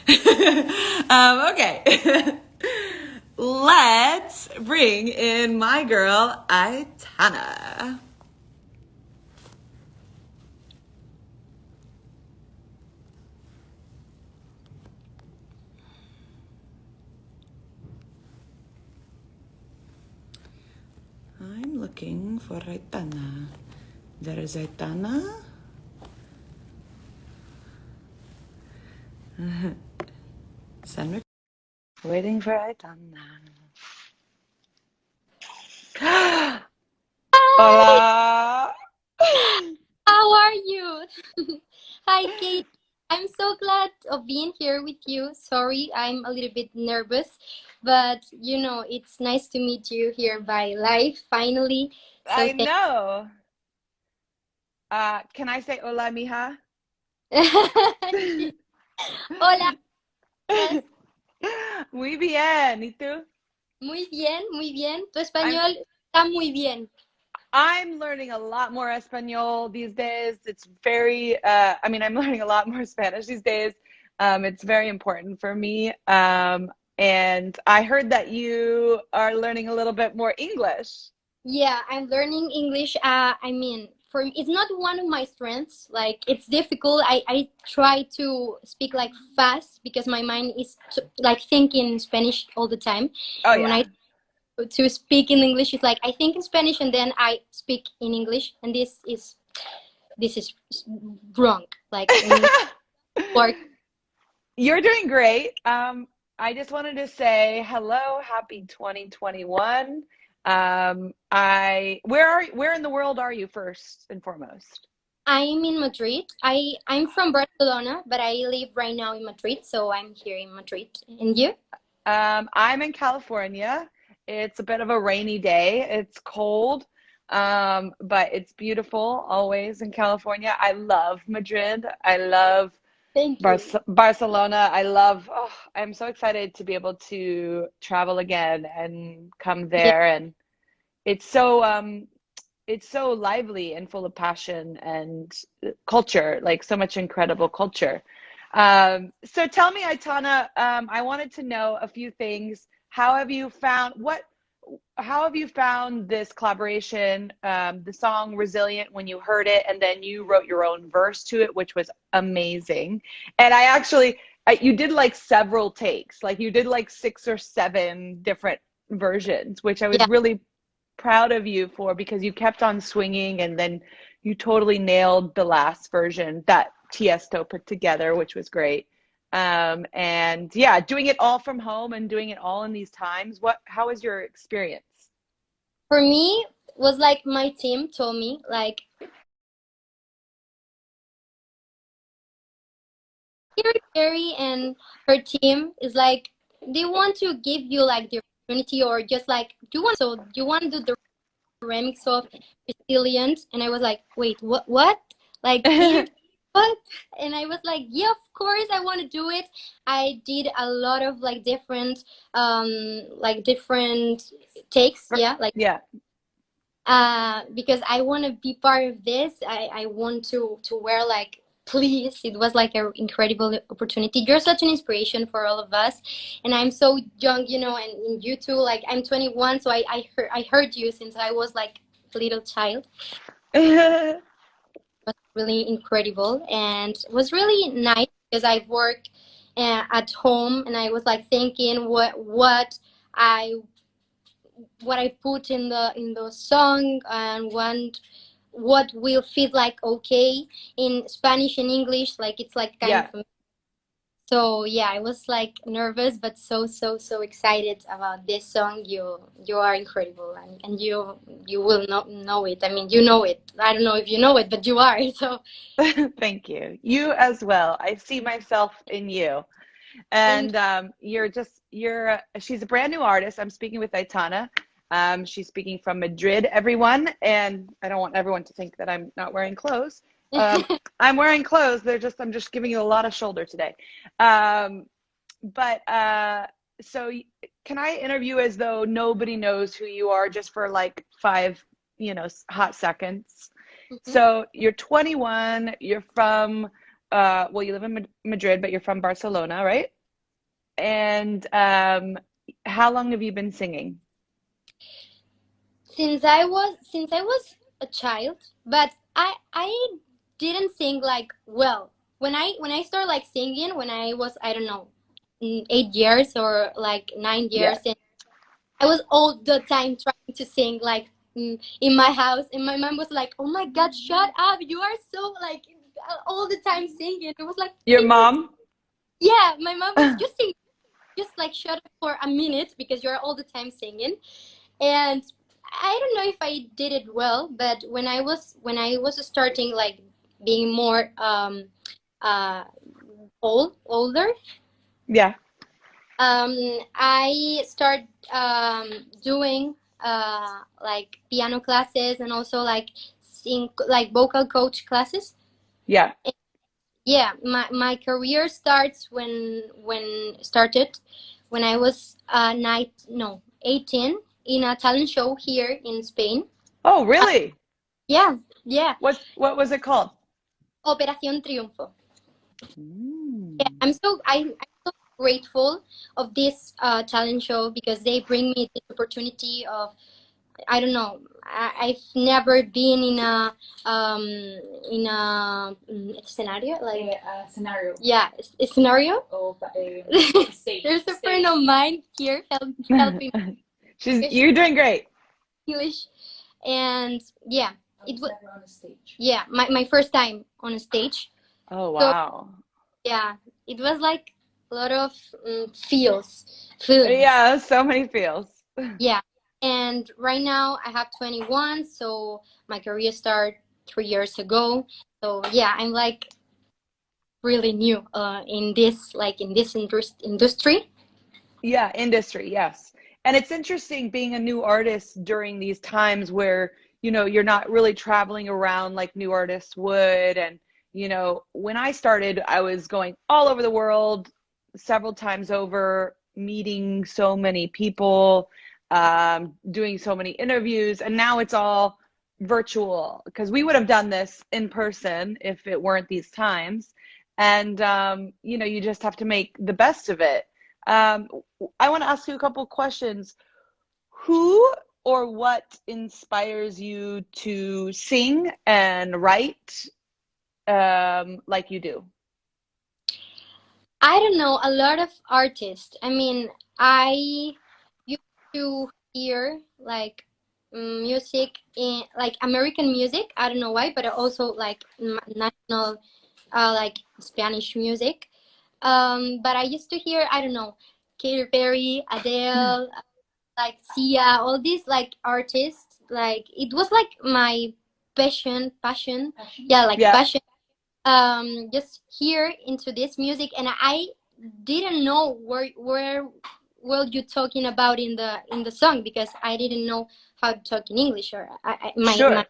Okay. Let's bring in my girl, Aitana. I'm looking for Aitana. There is Aitana. Send waiting for Aitana. Hi, Hola. how are you? Hi, Kate. I'm so glad of being here with you. Sorry, I'm a little bit nervous, but it's nice to meet you here by live finally. So I know. Can I say hola, mija? sí. Hola, yes. Muy bien. ¿Y tú? Muy bien, muy bien. Tu I'm español está muy bien. I'm learning a lot more Espanol these days. It's very, I'm learning a lot more Spanish these days. It's very important for me. And I heard that you are learning a little bit more English. Yeah, I'm learning English. For me, it's not one of my strengths. Like, it's difficult. I try to speak like fast because my mind is like thinking in Spanish all the time. Oh, And when I yeah. to speak in English, it's like I think in Spanish and then I speak in English, and this is wrong. Like, work. You're doing great. I just wanted to say hello, happy 2021. Where in the world are you first and foremost? I'm in Madrid. I'm from Barcelona, but I live right now in Madrid, so I'm here in Madrid. And you? I'm in California. It's a bit of a rainy day. It's cold, but it's beautiful always in California. I love Madrid. I love Thank you. Barcelona. I'm so excited to be able to travel again and come Yeah. there. And it's so lively and full of passion and culture, like so much incredible culture. So tell me, Aitana, I wanted to know a few things. How have you found this collaboration, the song Resilient when you heard it, and then you wrote your own verse to it, which was amazing. And you did like several takes, like you did like six or seven different versions, which I was Yeah. really proud of you for because you kept on swinging and then you totally nailed the last version that Tiesto put together, which was great. And yeah, doing it all from home and doing it all in these times. How was your experience? For me, was like my team told me like Carrie and her team is like they want to give you like the opportunity or just like do you want to do the remix of Resilient? And I was like, wait, what? Like, can you what? And I was like, yeah, of course I want to do it. I did a lot of like different takes, yeah, like Yeah. because I want to be part of this. I want to wear like please. It was like an incredible opportunity. You're such an inspiration for all of us, and I'm so young, and you too. Like I'm 21, so I heard you since I was like a little child. It was really incredible and it was really nice because I work at home and I was like thinking I what I put in the song and what will fit like okay in Spanish and English. Like it's like kind Yeah. of so yeah, I was like nervous but so excited about this song. You are incredible and you will not know it. I mean you know it. I don't know if you know it, but you are. So Thank you. You as well. I see myself in you. thank And she's a brand new artist. I'm speaking with Aitana. She's speaking from Madrid, everyone. And I don't want everyone to think that I'm not wearing clothes. Um, you. I'm wearing clothes. I'm just giving you a lot of shoulder today. Um, but so can I interview as though nobody knows who you are just for like five, hot seconds? Mhm. So you're 21, you're from, well, you live in Madrid, but you're from Barcelona, right? And how long have you been singing? Since I was a child, but I didn't sing like well. When I started like singing when I was, I don't know, 8 years or like 9 years, Yeah. and I was all the time trying to sing like in my house, and my mom was like, "Oh my God, shut up! You are so like all the time singing." It was like, Your "Sing more." mom? Yeah, my mom was just sing, just like shut up for a minute because you're all the time singing. And I don't know if I did it well, but when I was starting like being more older, Yeah. um I start doing like piano classes and also like sing like vocal coach classes. Yeah. Yeah, my career starts when started when I was 18 in a talent show here in Spain. Oh, uh, really? yeah, yeah. What was it called? Operación Triunfo. Yeah, Mm. I'm so grateful of this talent show because they bring me the opportunity of, I don't know, I've never been in a scenario like Scenario. yeah, a scenario. Oh, stage. There's a friend of mine here helping English, You're doing great. English, and yeah, I it was was, never on a stage. yeah, my first time on a stage. Oh, So wow. yeah, it was like a lot of feelings. Yeah, so many feels. Yeah, and right now I have 21, so my career started 3 years ago. So yeah, I'm like really new in this industry. Yeah, industry, yes. And it's interesting being a new artist during these times where, you're not really traveling around like new artists would. And, when I started, I was going all over the world several times over, meeting so many people, doing so many interviews. And now it's all virtual because we would have done this in person if it weren't these times. And, you just have to make the best of it. Um, I want to ask you a couple questions. Who or what inspires you to sing and write like you do? I don't know, a lot of artists. I mean, I used to hear like music in like American music. I don't know why, but I also like national like Spanish music. But I used to hear, I don't know, Katy Perry, Adele, like Sia, all these like artists. Like it was like my passion. Yeah, like Yeah, passion. Just hear into this music, and I didn't know where were you talking about in the song because I didn't know how to talk in English, or my sure.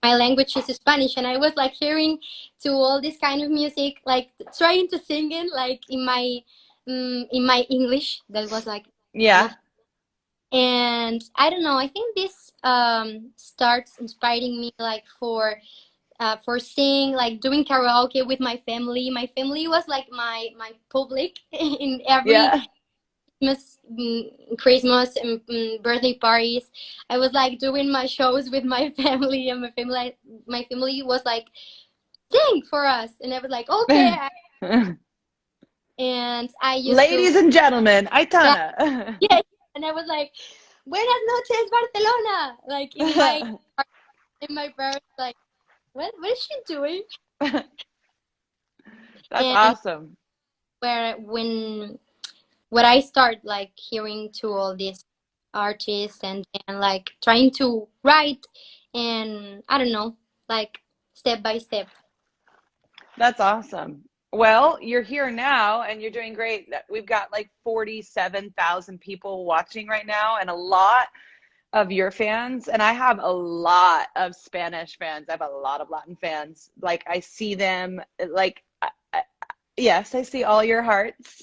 my language is Spanish, and I was like hearing to all this kind of music, like trying to sing it like in my English. That was like Yeah, awful. And I don't know. I think this starts inspiring me like for singing, like doing karaoke with my family. My family was like my public in every yeah. Christmas and birthday parties. I was like doing my shows with my family, and my family was like sing for us, and I was like okay. And I used to, Ladies and gentlemen, yeah, Aitana. yeah, and I was like, Buenas noches, Barcelona, like in my parents like, what is she doing? That's And awesome. where when I start like hearing to all these artists and like trying to write, and I don't know, like step by step. That's awesome. Well, you're here now and you're doing great. We've got like 47,000 people watching right now and a lot of your fans. And I have a lot of Spanish fans. I have a lot of Latin fans. Like I see them like yes, I see all your hearts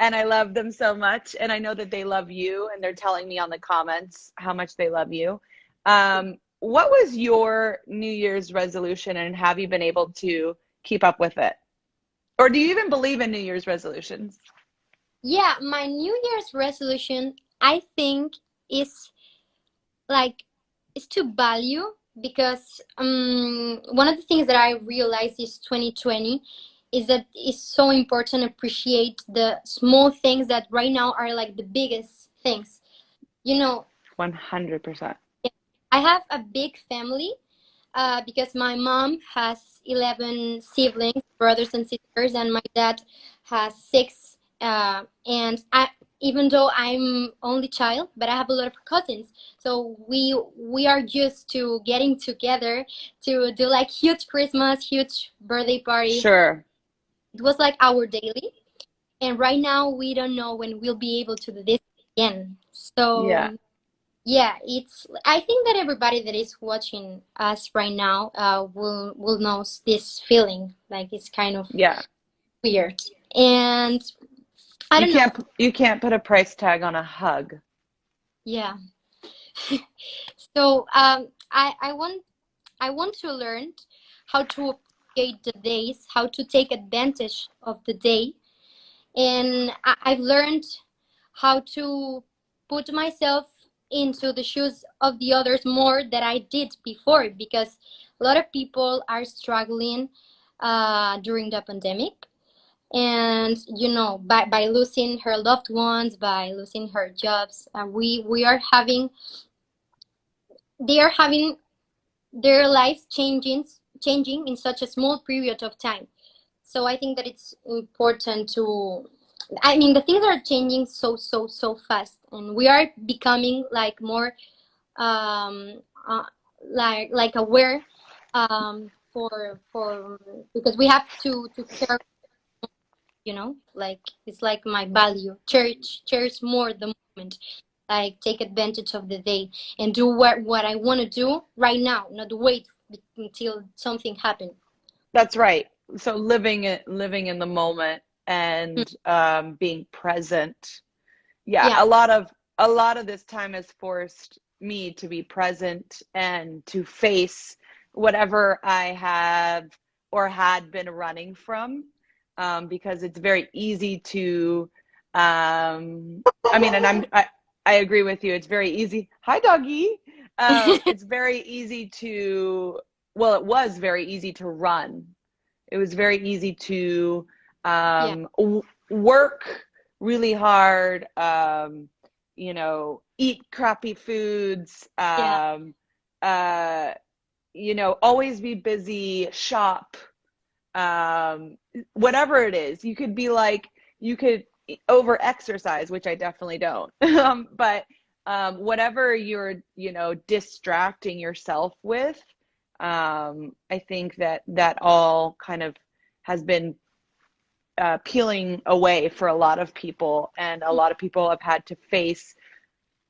and I love them so much. And I know that they love you and they're telling me on the comments how much they love you. What was your New Year's resolution and have you been able to keep up with it? Or do you even believe in New Year's resolutions? Yeah, my New Year's resolution, I think, is like is to value, because one of the things that I realized is 2020 is that it's so important to appreciate the small things that right now are like the biggest things. You know, 100%. I have a big family, because my mom has 11 siblings, brothers and sisters, and my dad has six. And even though I'm only child, but I have a lot of cousins. So we are used to getting together to do like huge Christmas, huge birthday parties. Sure. It was like our daily. And right now we don't know when we'll be able to do this again. Yeah. So yeah, it's. I think that everybody that is watching us right now will know this feeling. Like it's kind of Yeah. weird, and I don't know. You can't put a price tag on a hug. Yeah. So I want to learn how to appreciate the days, how to take advantage of the day, and I've learned how to put myself into the shoes of the others more than I did before, because a lot of people are struggling during the pandemic, and by losing her loved ones, by losing her jobs, we are having they are having their lives changing in such a small period of time. So I think that it's important to. I mean, the things are changing so fast, and we are becoming like more um, uh, like aware, for because we have to care. Like it's like my value. Cherish more the moment. Like take advantage of the day and do what I want to do right now, not wait until something happens. That's right. So living in the moment and being present. Yeah, Yeah, a lot of this time has forced me to be present and to face whatever I have or had been running from, because it's very easy to, I mean, I agree with you. It's very easy. Hi, doggy. It's very easy to, well, it was very easy to run. It was very easy to yeah, work really hard, eat crappy foods, yeah, uh, always be busy, shop, whatever it is. You could be like, you could over exercise, which I definitely don't. But whatever you're, distracting yourself with, I think that all kind of has been peeling away for a lot of people, and a lot of people have had to face,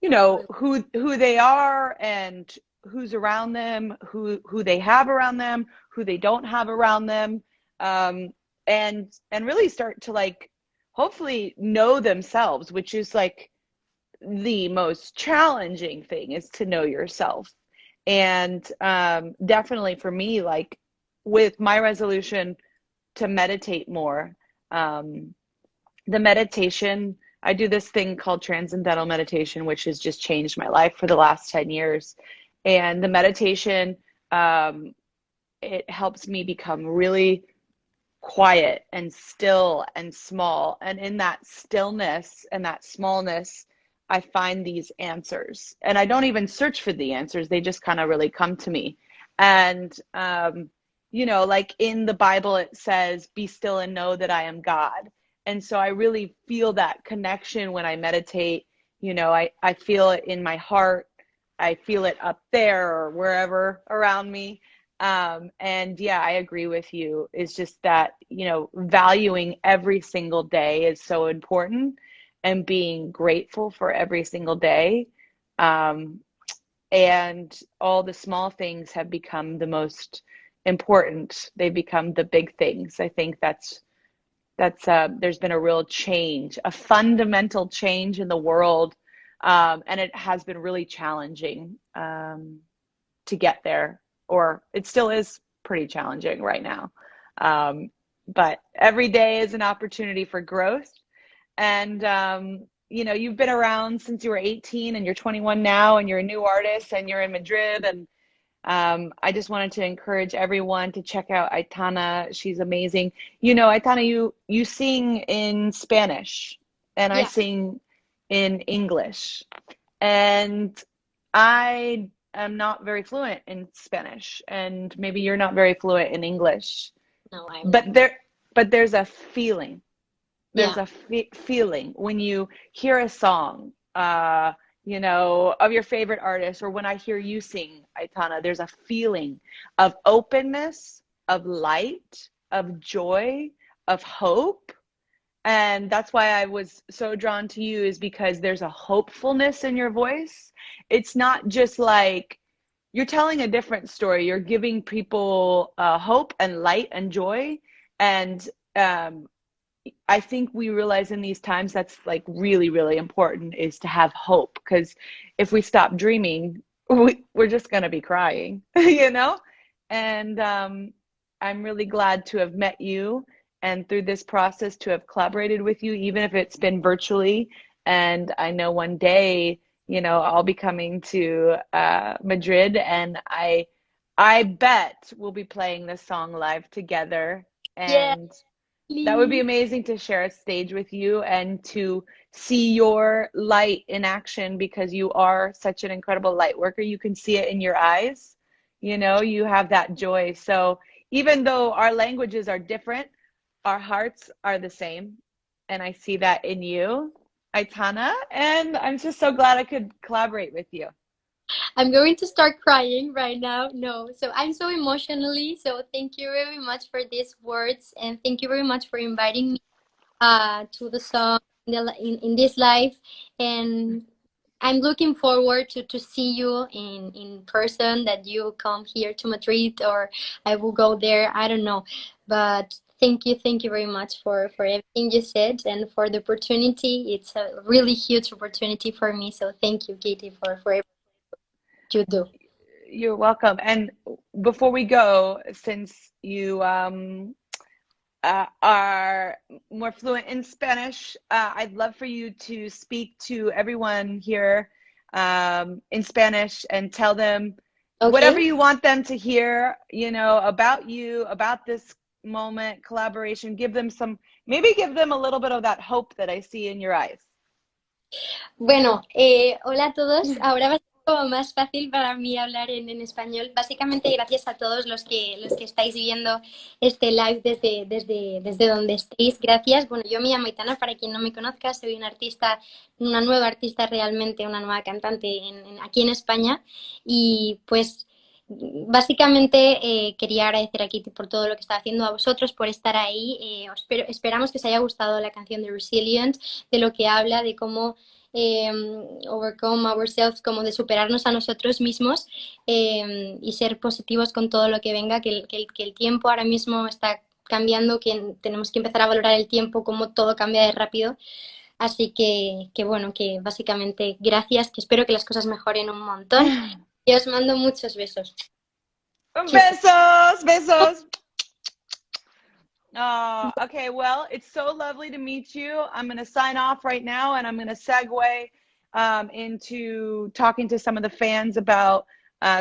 who they are and who's around them, who they have around them, who they don't have around them, and really start to like hopefully know themselves, which is like the most challenging thing, is to know yourself. And definitely for me, like with my resolution to meditate more, um, the meditation, I do this thing called transcendental meditation, which has just changed my life for the last 10 years. And the meditation, um, it helps me become really quiet and still and small. And in that stillness and that smallness, I find these answers. And I don't even search for the answers, they just kind of really come to me. And, like in the Bible, it says, be still and know that I am God. And so I really feel that connection when I meditate. I feel it in my heart. I feel it up there or wherever around me. And yeah, I agree with you. It's just that, valuing every single day is so important, and being grateful for every single day. Um, and all the small things have become the most important. They become the big things. I think there's been a real change, a fundamental change in the world. And it has been really challenging, to get there, or it still is pretty challenging right now. But every day is an opportunity for growth. And you know, you've been around since you were 18 and you're 21 now, and you're a new artist and you're in Madrid. And I just wanted to encourage everyone to check out Aitana. She's amazing. You know, Aitana, you sing in Spanish and I Yeah. sing in English. And I am not very fluent in Spanish, and maybe you're not very fluent in English. No, I'm not. But there's a feeling. There's Yeah. a feeling when you hear a song, you know, of your favorite artist, or when I hear you sing, Aitana, there's a feeling of openness, of light, of joy, of hope. And that's why I was so drawn to you, is because there's a hopefulness in your voice. It's not just like you're telling a different story. You're giving people hope and light and joy. And um, I think we realize in these times that's like really, really important, is to have hope. Because if we stop dreaming, we're just going to be crying, you know? And I'm really glad to have met you, and through this process to have collaborated with you, even if it's been virtually. And I know one day, you know, I'll be coming to Madrid, and I bet we'll be playing this song live together. Yeah, And that would be please. amazing to share a stage with you and to see your light in action, because you are such an incredible light worker. You can see it in your eyes. You know, you have that joy. So even though our languages are different, our hearts are the same. And I see that in you, Aitana. And I'm just so glad I could collaborate with you. I'm going to start crying right now. No, so I'm so emotionally. So thank you very much for these words, and thank you very much for inviting me to the song in this live. And I'm looking forward to see you in person, that you come here to Madrid, or I will go there. I don't know. But thank you very much for everything you said and for the opportunity. It's a really huge opportunity for me. So thank you, Katie, for everything you do. You're welcome. And before we go, since you are more fluent in Spanish, I'd love for you to speak to everyone here in Spanish and tell them whatever Okay. you want them to hear, you know, about you, about this moment, collaboration. Give them some, maybe give them a little bit of that hope that I see in your eyes. Bueno, hola a todos. Ahora va a ser como más fácil para mí hablar en español. Básicamente, gracias a todos los que estáis viendo este live desde donde estéis. Gracias. Bueno, yo me llamo Aitana, para quien no me conozca, soy una artista, una nueva artista realmente, una nueva cantante aquí en España. Y pues básicamente quería agradecer a Kitty por todo lo que está haciendo, a vosotros por estar ahí. Esperamos que os haya gustado la canción de Resilient, de lo que habla, de cómo eh, overcome ourselves, como de superarnos a nosotros mismos, y ser positivos con todo lo que venga, que el tiempo ahora mismo está cambiando, que tenemos que empezar a valorar el tiempo, como todo cambia de rápido. Así que bueno, que básicamente gracias, que espero que las cosas mejoren un montón, y os mando muchos besos. Kisses. Besos, besos. Okay, well, it's so lovely to meet you. I'm going to sign off right now, and I'm going to segue into talking to some of the fans about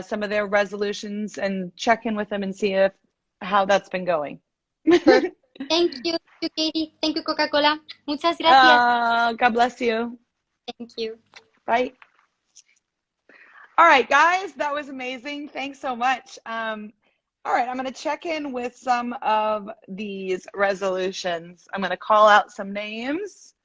some of their resolutions, and check in with them and see if how that's been going. Perfect. Thank you, Katie. Thank you, Coca-Cola. Muchas gracias. God bless you. Thank you. Bye. All right, guys, that was amazing. Thanks so much. All right, I'm going to check in with some of these resolutions. I'm going to call out some names.